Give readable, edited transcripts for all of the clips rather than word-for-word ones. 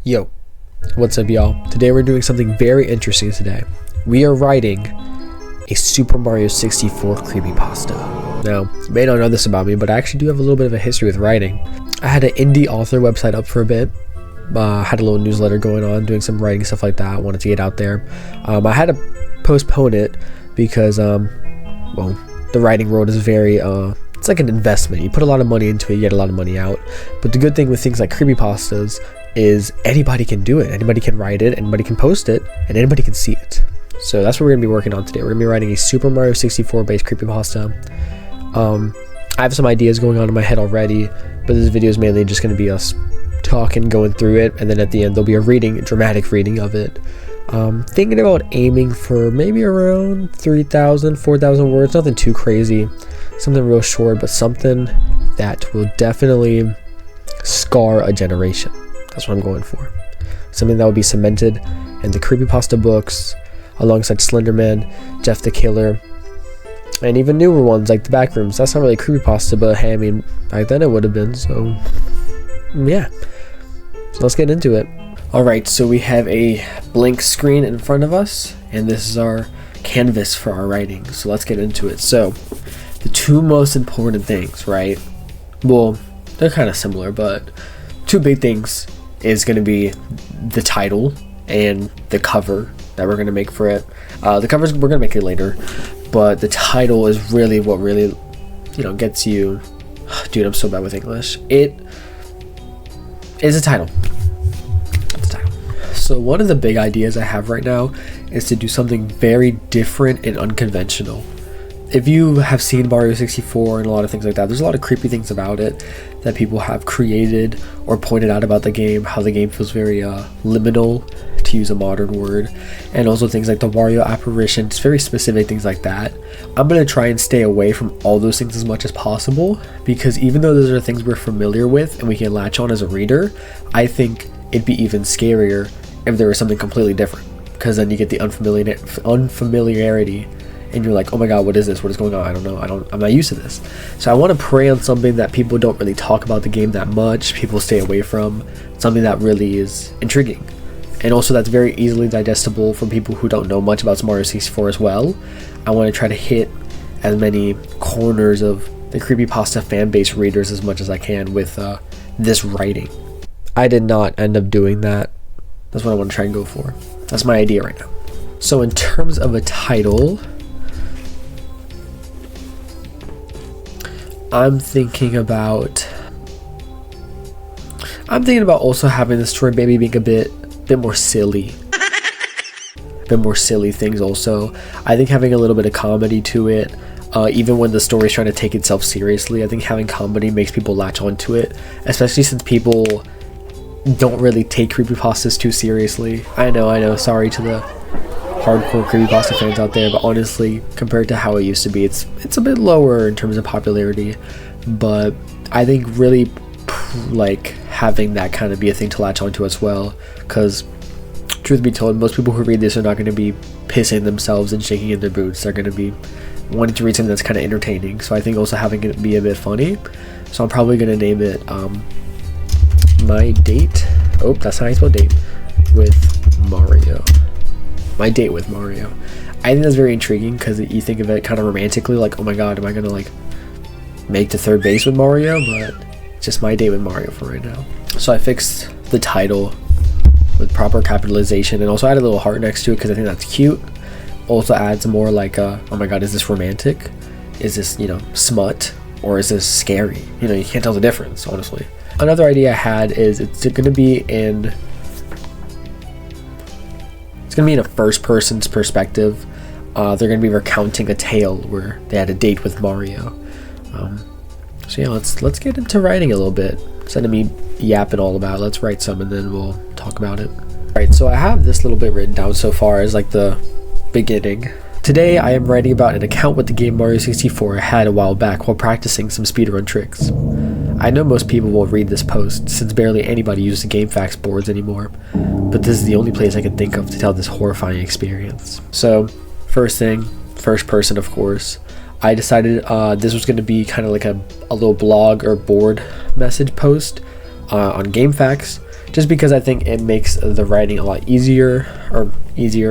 Yo, what's up y'all? Today we're doing something very interesting today. We are writing a Super Mario 64 creepypasta. Now, you may not know this about me, but I actually do have a little bit of a history with writing. I had an indie author website up for a bit. Had a little newsletter going on, doing some writing stuff like that. Wanted to get out there. I had to postpone it because, well, the writing world is very, it's like an investment. You put a lot of money into it, you get a lot of money out. But the good thing with things like creepypastas is anybody can do it. Anybody can write it, anybody can post it, and anybody can see it. So that's what we're going to be working on today. We're going to be writing a Super Mario 64 based creepypasta. I have some ideas going on in my head already, but this video is mainly just going to be us talking, going through it, and then at the end there'll be a dramatic reading of it. Thinking about aiming for maybe around 3,000, 4,000 words, nothing too crazy, something real short, but something that will definitely scar a generation. That's what I'm going for. Something that will be cemented in the creepypasta books, alongside Slenderman, Jeff the Killer, and even newer ones like the Backrooms. That's not really creepypasta, but hey, I mean, back then it would have been, so yeah. So let's get into it. Alright, so we have a blank screen in front of us, and this is our canvas for our writing. So let's get into it. So, the two most important things, right? Well, they're kind of similar, but two big things is going to be the title and the cover that we're going to make for it. The covers, we're going to make it later, but the title is really what really, gets you. Dude, I'm so bad with English. It is a title. So one of the big ideas I have right now is to do something very different and unconventional. If you have seen Mario 64 and a lot of things like that, there's a lot of creepy things about it that people have created or pointed out about the game, how the game feels very liminal, to use a modern word, and also things like the Wario apparitions, very specific things like that. I'm going to try and stay away from all those things as much as possible, because even though those are things we're familiar with and we can latch on as a reader, I think it'd be even scarier if there was something completely different, because then you get the unfamiliarity and you're like, oh my god, what is this? What is going on? I don't know. I'm not used to this. So I want to prey on something that people don't really talk about the game that much, people stay away from, something that really is intriguing. And also that's very easily digestible for people who don't know much about Mario 64 as well. I want to try to hit as many corners of the creepypasta fan base readers as much as I can with this writing. I did not end up doing that. That's what I want to try and go for. That's my idea right now. So in terms of a title, I'm thinking about also having the story maybe being a bit more silly. A bit more silly things also. I think having a little bit of comedy to it, even when the story is trying to take itself seriously, I think having comedy makes people latch onto it, especially since people don't really take creepypastas too seriously. I know, sorry to the hardcore creepypasta fans out there, but honestly, compared to how it used to be, it's a bit lower in terms of popularity. But I think really like having that kind of be a thing to latch onto as well, because truth be told, most people who read this are not going to be pissing themselves and shaking in their boots. They're going to be wanting to read something that's kind of entertaining. So I think also having it be a bit funny. So I'm probably going to name it My Date. Oh, that's not how you spell date. With Mario. My Date with Mario. I think that's very intriguing because you think of it kind of romantically, like, oh my god, am I gonna like make the third base with Mario? But it's just My Date with Mario for right now. So I fixed the title with proper capitalization and also added a little heart next to it because I think that's cute. Also adds more like oh my god, is this romantic? Is this, smut? Or is this scary? You can't tell the difference, honestly. Another idea I had is it's gonna be in a first person's perspective. They're going to be recounting a tale where they had a date with Mario. So yeah, let's get into writing a little bit. Instead of me yapping all about it, let's write some and then we'll talk about it. Alright, so I have this little bit written down so far as like the beginning. Today I am writing about an account with the game Mario 64 I had a while back while practicing some speedrun tricks. I know most people won't read this post, since barely anybody uses the GameFAQs boards anymore, but this is the only place I can think of to tell this horrifying experience. So, first thing, first person of course, I decided this was going to be kind of like a little blog or board message post on GameFAQs, just because I think it makes the writing a lot easier,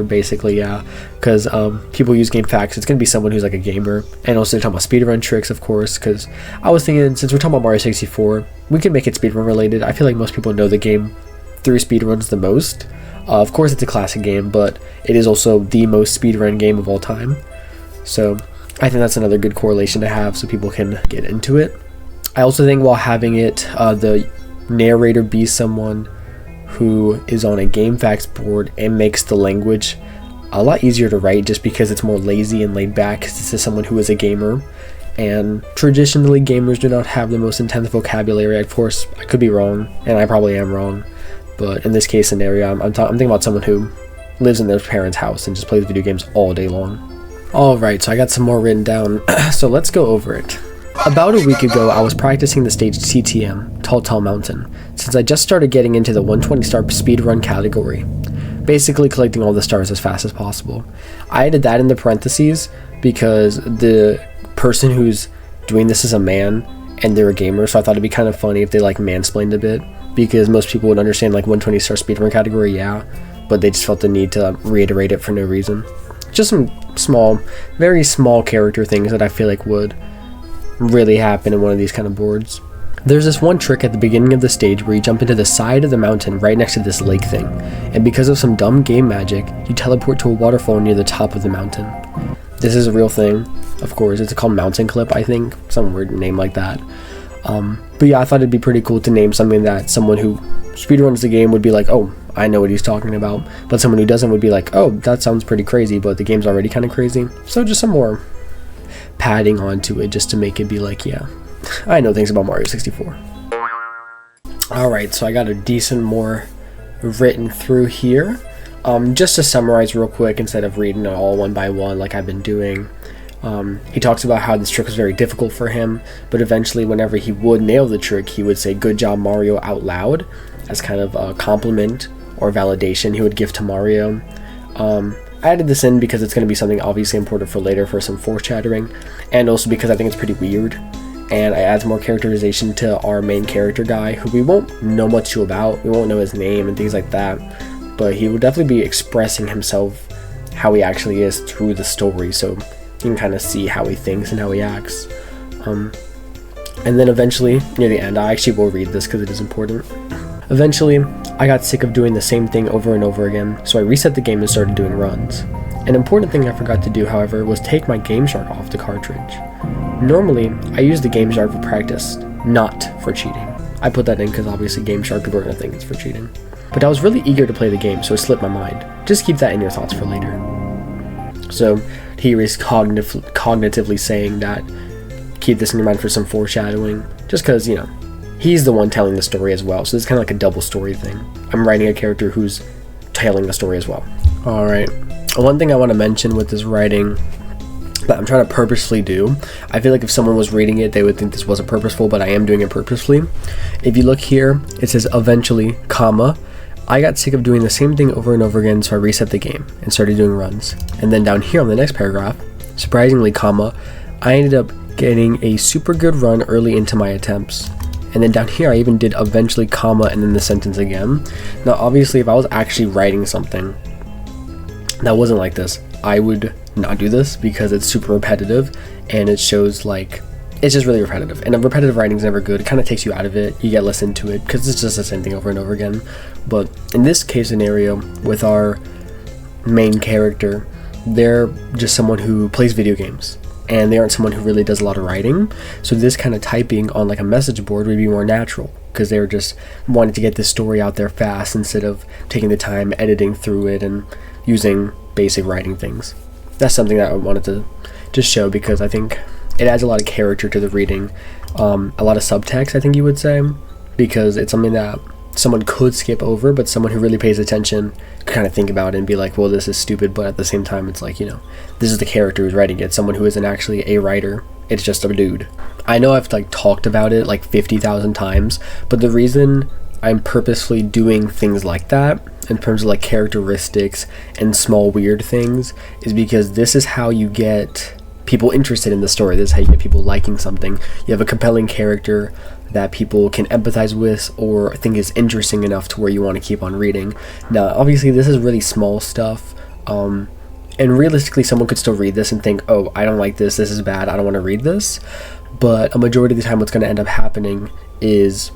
basically, yeah, because people use game facts. It's going to be someone who's like a gamer, and also they're talking about speedrun tricks, of course, because I was thinking, since we're talking about Mario 64, we can make it speedrun related. I feel like most people know the game through speedruns the most. Of course, it's a classic game, but it is also the most speedrun game of all time. So I think that's another good correlation to have so people can get into it. I also think while having it, the narrator be someone who is on a game facts board, and makes the language a lot easier to write just because it's more lazy and laid back, because this is someone who is a gamer. And traditionally, gamers do not have the most intense vocabulary. Of course, I could be wrong, and I probably am wrong. But in this case scenario, I'm thinking about someone who lives in their parents' house and just plays video games all day long. Alright, so I got some more written down, so let's go over it. About a week ago, I was practicing the stage TTM, Tall Tall Mountain, since I just started getting into the 120 star speedrun category. Basically collecting all the stars as fast as possible. I added that in the parentheses because the person who's doing this is a man and they're a gamer, so I thought it'd be kind of funny if they like mansplained a bit, because most people would understand like 120 star speedrun category, yeah, but they just felt the need to reiterate it for no reason. Just some small, very small character things that I feel like would really happen in one of these kind of boards. There's this one trick at the beginning of the stage where you jump into the side of the mountain right next to this lake thing, and because of some dumb game magic, you teleport to a waterfall near the top of the mountain. This is a real thing, of course. It's called Mountain Clip, I think, some weird name like that. But yeah, I thought it'd be pretty cool to name something that someone who speedruns the game would be like, oh, I know what he's talking about, but someone who doesn't would be like, oh, that sounds pretty crazy, but the game's already kind of crazy. So just some more padding onto it just to make it be like, yeah, I know things about Mario 64. Alright, so I got a decent more written through here. Just to summarize real quick instead of reading it all one by one like I've been doing. He talks about how this trick was very difficult for him, but eventually whenever he would nail the trick, he would say "good job Mario" out loud as kind of a compliment or validation he would give to Mario. I added this in because it's going to be something obviously important for later for some foreshadowing, and also because I think it's pretty weird, and I add more characterization to our main character guy, who we won't know much about. We won't know his name and things like that, but he will definitely be expressing himself how he actually is through the story, so you can kind of see how he thinks and how he acts. And then eventually, near the end, I actually will read this because it is important. Eventually, I got sick of doing the same thing over and over again, so I reset the game and started doing runs. An important thing I forgot to do, however, was take my Game Shark off the cartridge. Normally, I use the Game Shark for practice, not for cheating. I put that in because obviously Game Shark people are going to think it's for cheating. But I was really eager to play the game, so it slipped my mind. Just keep that in your thoughts for later. So here is cognitively saying that keep this in your mind for some foreshadowing, just because, you know, he's the one telling the story as well, so it's kind of like a double story thing. I'm writing a character who's telling the story as well. Alright, one thing I want to mention with this writing that I'm trying to purposefully do, I feel like if someone was reading it, they would think this wasn't purposeful, but I am doing it purposefully. If you look here, it says eventually, comma, I got sick of doing the same thing over and over again, so I reset the game and started doing runs. And then down here on the next paragraph, surprisingly, comma, I ended up getting a super good run early into my attempts. And then down here, I even did eventually, comma, and then the sentence again. Now, obviously, if I was actually writing something that wasn't like this, I would not do this because it's super repetitive and it shows like, it's just really repetitive. And repetitive writing is never good. It kind of takes you out of it. You get less into it because it's just the same thing over and over again. But in this case scenario, with our main character, they're just someone who plays video games. And they aren't someone who really does a lot of writing, so this kind of typing on like a message board would be more natural, because they were just wanting to get this story out there fast instead of taking the time editing through it and using basic writing things. That's something that I wanted to just show, because I think it adds a lot of character to the reading, a lot of subtext, I think you would say, because it's something that someone could skip over, but someone who really pays attention could kind of think about it and be like, well, this is stupid, but at the same time, it's like, you know, this is the character who's writing it, someone who isn't actually a writer, it's just a dude. I know I've like talked about it like 50,000 times, but the reason I'm purposefully doing things like that in terms of like characteristics and small weird things is because this is how you get people interested in the story. This is how you get people liking something. You have a compelling character that people can empathize with or think is interesting enough to where you want to keep on reading. Now, obviously, this is really small stuff, and realistically, someone could still read this and think, oh, I don't like this, this is bad, I don't want to read this. But a majority of the time, what's going to end up happening is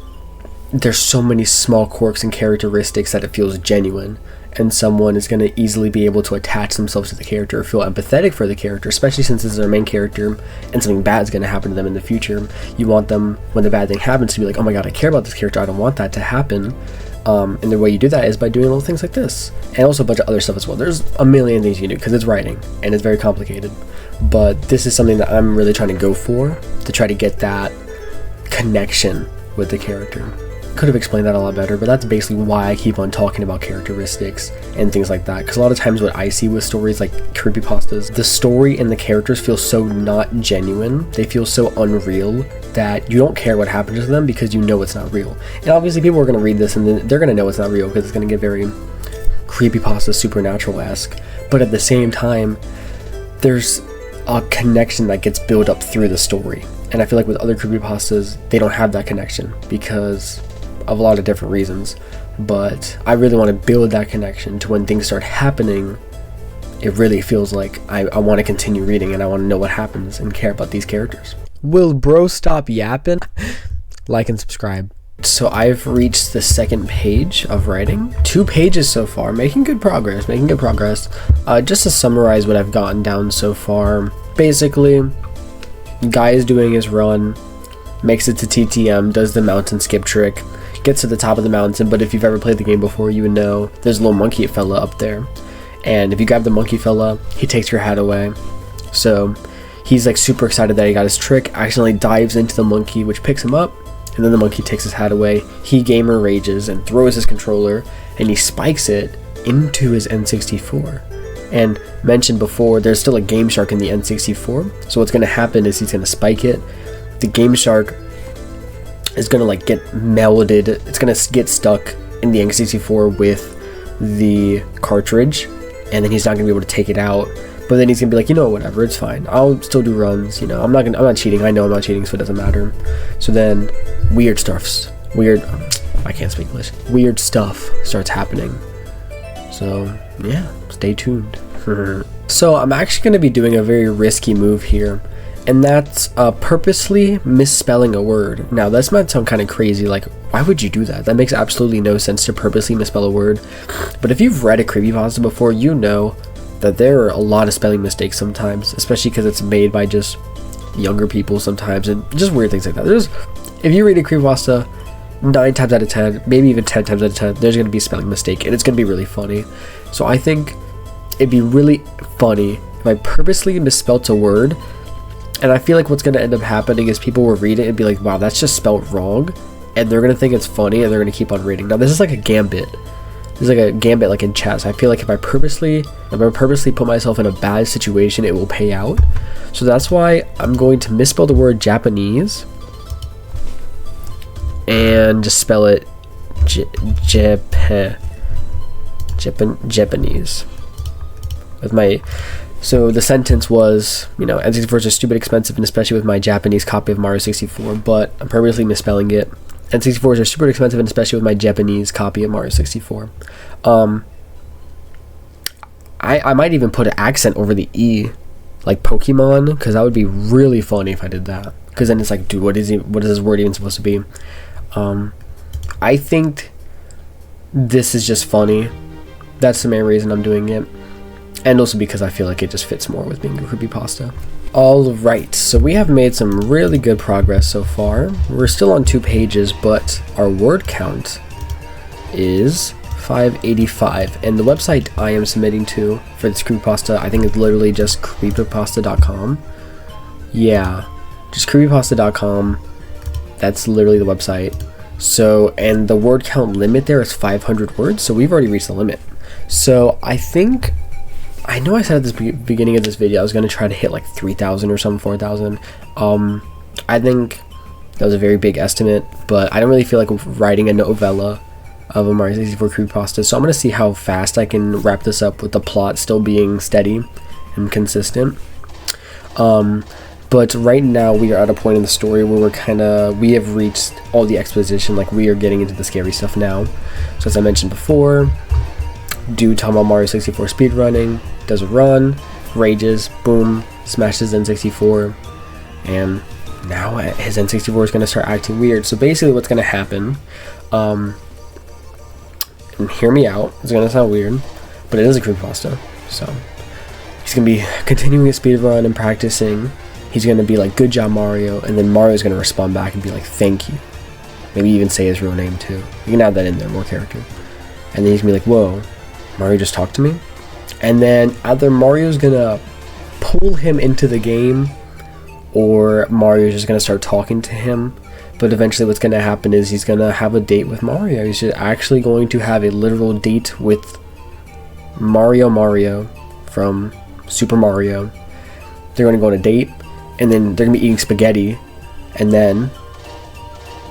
there's so many small quirks and characteristics that it feels genuine, and someone is going to easily be able to attach themselves to the character or feel empathetic for the character, especially since this is their main character and something bad is going to happen to them in the future. You want them, when the bad thing happens, to be like, oh my god, I care about this character, I don't want that to happen. And the way you do that is by doing little things like this, and also a bunch of other stuff as well. There's a million things you can do because it's writing and it's very complicated, but this is something that I'm really trying to go for, to try to get that connection with the character. Could have explained that a lot better, but that's basically why I keep on talking about characteristics and things like that, because a lot of times what I see with stories like creepypastas, the story and the characters feel so not genuine, they feel so unreal that you don't care what happens to them because you know it's not real. And obviously people are going to read this and they're going to know it's not real because it's going to get very creepypasta supernatural-esque, but at the same time there's a connection that gets built up through the story, and I feel like with other creepypastas they don't have that connection because of a lot of different reasons. But I really want to build that connection to when things start happening, it really feels like I want to continue reading and I want to know what happens and care about these characters. Will bro stop yapping? Like and subscribe. So I've reached the second page of writing. 2 pages so far, making good progress. Just to summarize what I've gotten down so far, basically, guy is doing his run, makes it to TTM, does the mountain skip trick, gets to the top of the mountain, but if you've ever played the game before, you would know there's a little monkey fella up there, and if you grab the monkey fella, he takes your hat away. So he's like super excited that he got his trick, accidentally dives into the monkey, which picks him up, and then the monkey takes his hat away. He gamer rages and throws his controller, and he spikes it into his N64. And mentioned before, there's still a Game Shark in the N64, so what's going to happen is he's going to spike it. The Game Shark is going to like get melded, it's going to get stuck in the N64 with the cartridge, and then he's not going to be able to take it out. But then he's going to be like, you know, whatever, it's fine, I'll still do runs, you know, I'm not cheating, I know I'm not cheating, so it doesn't matter. So then weird stuff starts happening. So yeah, stay tuned. So I'm actually going to be doing a very risky move here, and that's purposely misspelling a word. Now this might sound kind of crazy, like why would you do that? That makes absolutely no sense to purposely misspell a word. But if you've read a creepypasta before, you know that there are a lot of spelling mistakes sometimes, especially because it's made by just younger people sometimes, and just weird things like that. If you read a creepypasta, 9 times out of 10, maybe even 10 times out of 10, there's going to be a spelling mistake, and it's going to be really funny. So I think it'd be really funny if I purposely misspelt a word, and I feel like what's going to end up happening is people will read it and be like, wow, that's just spelled wrong, and they're going to think it's funny, and they're going to keep on reading. Now this is like a gambit. This is like a gambit like in chess. I feel like if I purposely put myself in a bad situation, it will pay out. So that's why I'm going to misspell the word Japanese and just spell it Japanese. So the sentence was, you know, N64s are stupid expensive, and especially with my Japanese copy of Mario 64, but I'm purposely misspelling it. N64s are super expensive, and especially with my Japanese copy of Mario 64. I might even put an accent over the E, like Pokemon, because that would be really funny if I did that. Because then it's like, dude, what is this word even supposed to be? I think this is just funny. That's the main reason I'm doing it. And also because I feel like it just fits more with being a creepypasta. Alright, so we have made some really good progress so far. We're still on 2 pages, but our word count is 585. And the website I am submitting to for this creepypasta, I think it's literally just creepypasta.com. Yeah, just creepypasta.com. That's literally the website. So, and the word count limit there is 500 words, so we've already reached the limit. So I know I said at the beginning of this video I was going to try to hit like 3,000 or something, 4,000. I think that was a very big estimate, but I don't really feel like writing a novella of a Mario 64 creepypasta, so I'm going to see how fast I can wrap this up with the plot still being steady and consistent. But But right now we are at a point in the story where we have reached all the exposition, like we are getting into the scary stuff now. So as I mentioned before, dude talking about Mario 64 speedrunning, does a run, rages, boom, smashes N64, and now his N64 is going to start acting weird. So basically what's going to happen, and hear me out, it's going to sound weird, but it is a creepypasta. So he's going to be continuing his speedrun and practicing. He's going to be like, good job, Mario, and then Mario's going to respond back and be like, thank you. Maybe even say his real name too. You can add that in there, more character. And then he's going to be like, whoa, Mario just talked to me? And then either Mario's going to pull him into the game, or Mario's just going to start talking to him. But eventually what's going to happen is he's going to have a date with Mario. He's just actually going to have a literal date with Mario from Super Mario. They're going to go on a date, and then they're going to be eating spaghetti, and then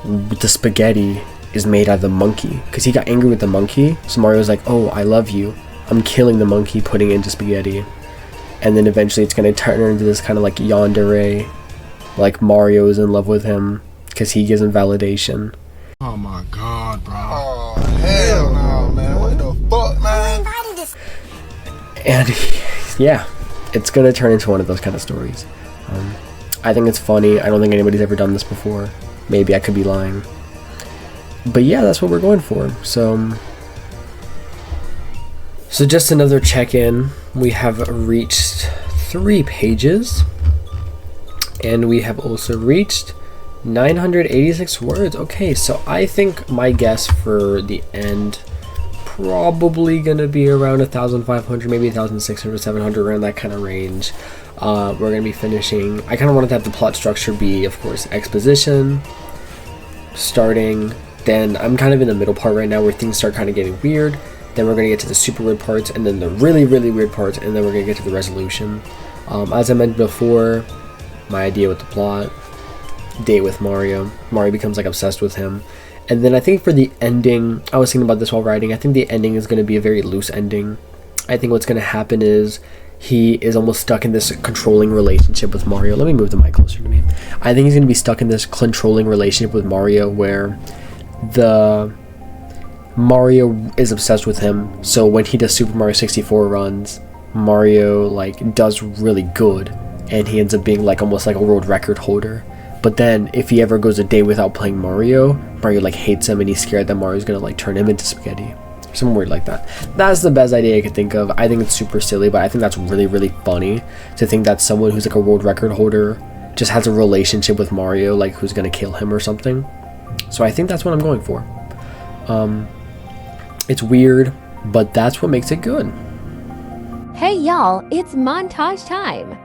the spaghetti is made out of the monkey, because he got angry with the monkey. So Mario's like, oh, I love you, I'm killing the monkey, putting it into spaghetti. And then eventually it's going to turn into this kind of like yandere, like Mario is in love with him because he gives him validation. Oh my god, bro. Oh hell no, man. What the fuck, man? And yeah, it's going to turn into one of those kind of stories. I think it's funny. I don't think anybody's ever done this before. Maybe I could be lying. But yeah, that's what we're going for. So just another check-in. We have reached 3 pages. And we have also reached 986 words. Okay, so I think my guess for the end probably gonna be around 1,500, maybe 1,600, 700, around that kind of range. We're gonna be finishing. I kind of wanted to have the plot structure be, of course, exposition, starting. Then I'm kind of in the middle part right now where things start kind of getting weird. Then we're gonna get to the super weird parts, and then the really, really weird parts, and then we're gonna get to the resolution. As I mentioned before, my idea with the plot, date with Mario. Mario becomes like obsessed with him. And then I think for the ending, I was thinking about this while writing, I think the ending is going to be a very loose ending. I think what's going to happen is he is almost stuck in this controlling relationship with Mario. Let me move the mic closer to me. I think he's going to be stuck in this controlling relationship with Mario where the Mario is obsessed with him. So when he does Super Mario 64 runs, Mario like does really good, and he ends up being like almost like a world record holder. But then if he ever goes a day without playing Mario like hates him, and he's scared that Mario's gonna like turn him into spaghetti. Something weird like that. That's the best idea I could think of. I think it's super silly, but I think that's really, really funny to think that someone who's like a world record holder just has a relationship with Mario, like who's gonna kill him or something. So I think that's what I'm going for. It's weird, but that's what makes it good. Hey y'all, it's montage time.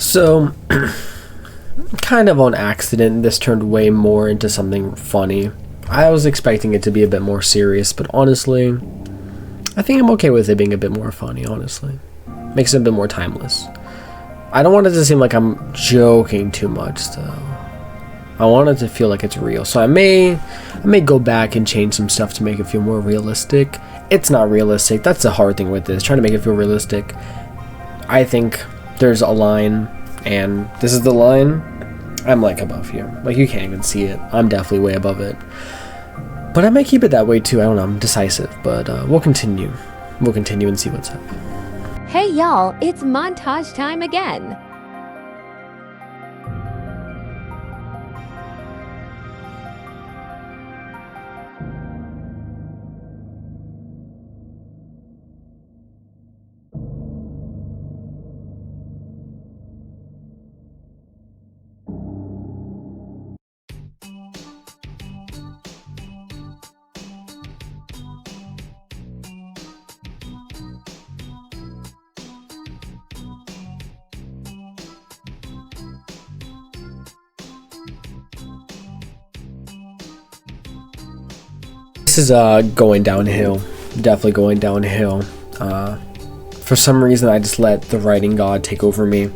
So, kind of on accident, this turned way more into something funny. I was expecting it to be a bit more serious, but honestly, I think I'm okay with it being a bit more funny, honestly. Makes it a bit more timeless. I don't want it to seem like I'm joking too much, though. I want it to feel like it's real. So I may go back and change some stuff to make it feel more realistic. It's not realistic. That's the hard thing with this, trying to make it feel realistic. I think there's a line, and this is the line. I'm like above here. Like you can't even see it. I'm definitely way above it. But I might keep it that way too. I don't know. I'm decisive, but we'll continue. We'll continue and see what's up. Hey y'all, it's montage time again. This is going downhill, definitely going downhill. For some reason I just let the writing god take over me,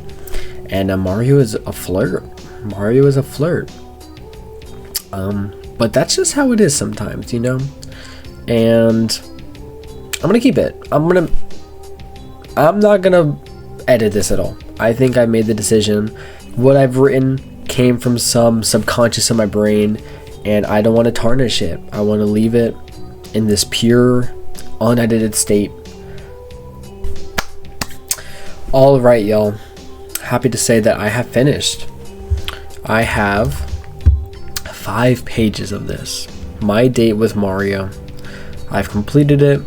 and Mario is a flirt. Mario is a flirt. But that's just how it is sometimes, you know. And I'm gonna keep it. I'm not gonna edit this at all. I think I made the decision. What I've written came from some subconscious in my brain, and I don't want to tarnish it. I want to leave it in this pure, unedited state. All right, y'all. Happy to say that I have finished. I have 5 pages of this. My date with Mario. I've completed it.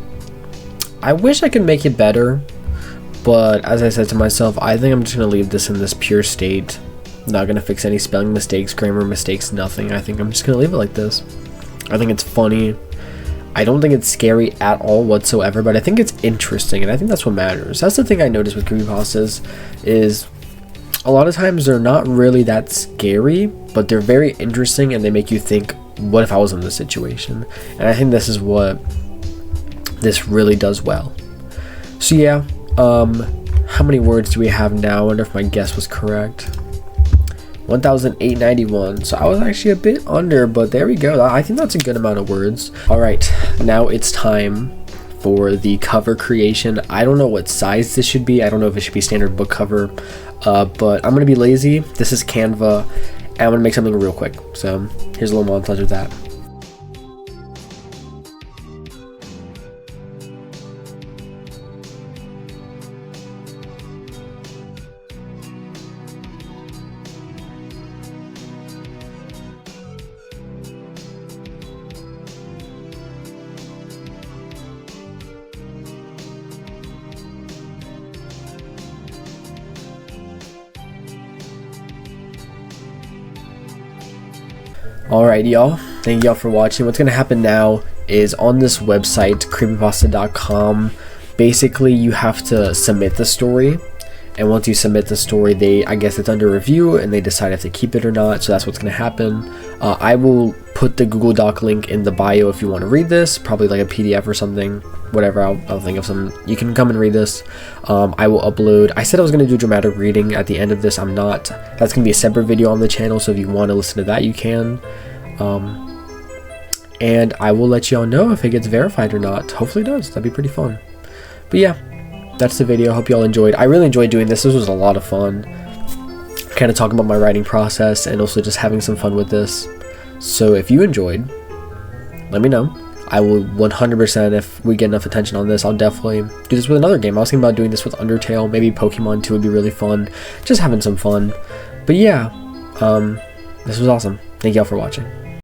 I wish I could make it better, but as I said to myself, I think I'm just going to leave this in this pure state. Not going to fix any spelling mistakes, grammar mistakes, nothing. I think I'm just going to leave it like this. I think it's funny. I don't think it's scary at all whatsoever, but I think it's interesting, and I think that's what matters. That's the thing I noticed with creepypastas, is a lot of times they're not really that scary, but they're very interesting, and they make you think, what if I was in this situation? And I think this is what this really does well. So yeah, how many words do we have now? I wonder if my guess was correct. 1,891. So I was actually a bit under, but there we go. I think that's a good amount of words. All right, now it's time for the cover creation. I don't know what size this should be. I don't know if it should be standard book cover, but I'm gonna be lazy. This is Canva, and I'm gonna make something real quick. So here's a little montage of that. Alright, y'all, thank y'all for watching. What's gonna happen now is on this website, creepypasta.com, basically you have to submit the story, and once you submit the story, I guess it's under review and they decide if they keep it or not. So that's what's gonna happen. I will put the Google Doc link in the bio if you want to read this, probably like a PDF or something, whatever. I'll think of some. You can come and read this. I will upload. I said I was going to do dramatic reading at the end of this. I'm not. That's going to be a separate video on the channel, so if you want to listen to that, you can. And I will let y'all know if it gets verified or not. Hopefully it does. That'd be pretty fun. But yeah, that's the video. Hope y'all enjoyed. I really enjoyed doing this. This was a lot of fun. Kind of talking about my writing process and also just having some fun with this. So if you enjoyed, let me know. I will 100%, if we get enough attention on this, I'll definitely do this with another game. I was thinking about doing this with Undertale, maybe Pokemon 2 would be really fun. Just having some fun. But yeah, this was awesome. Thank y'all for watching.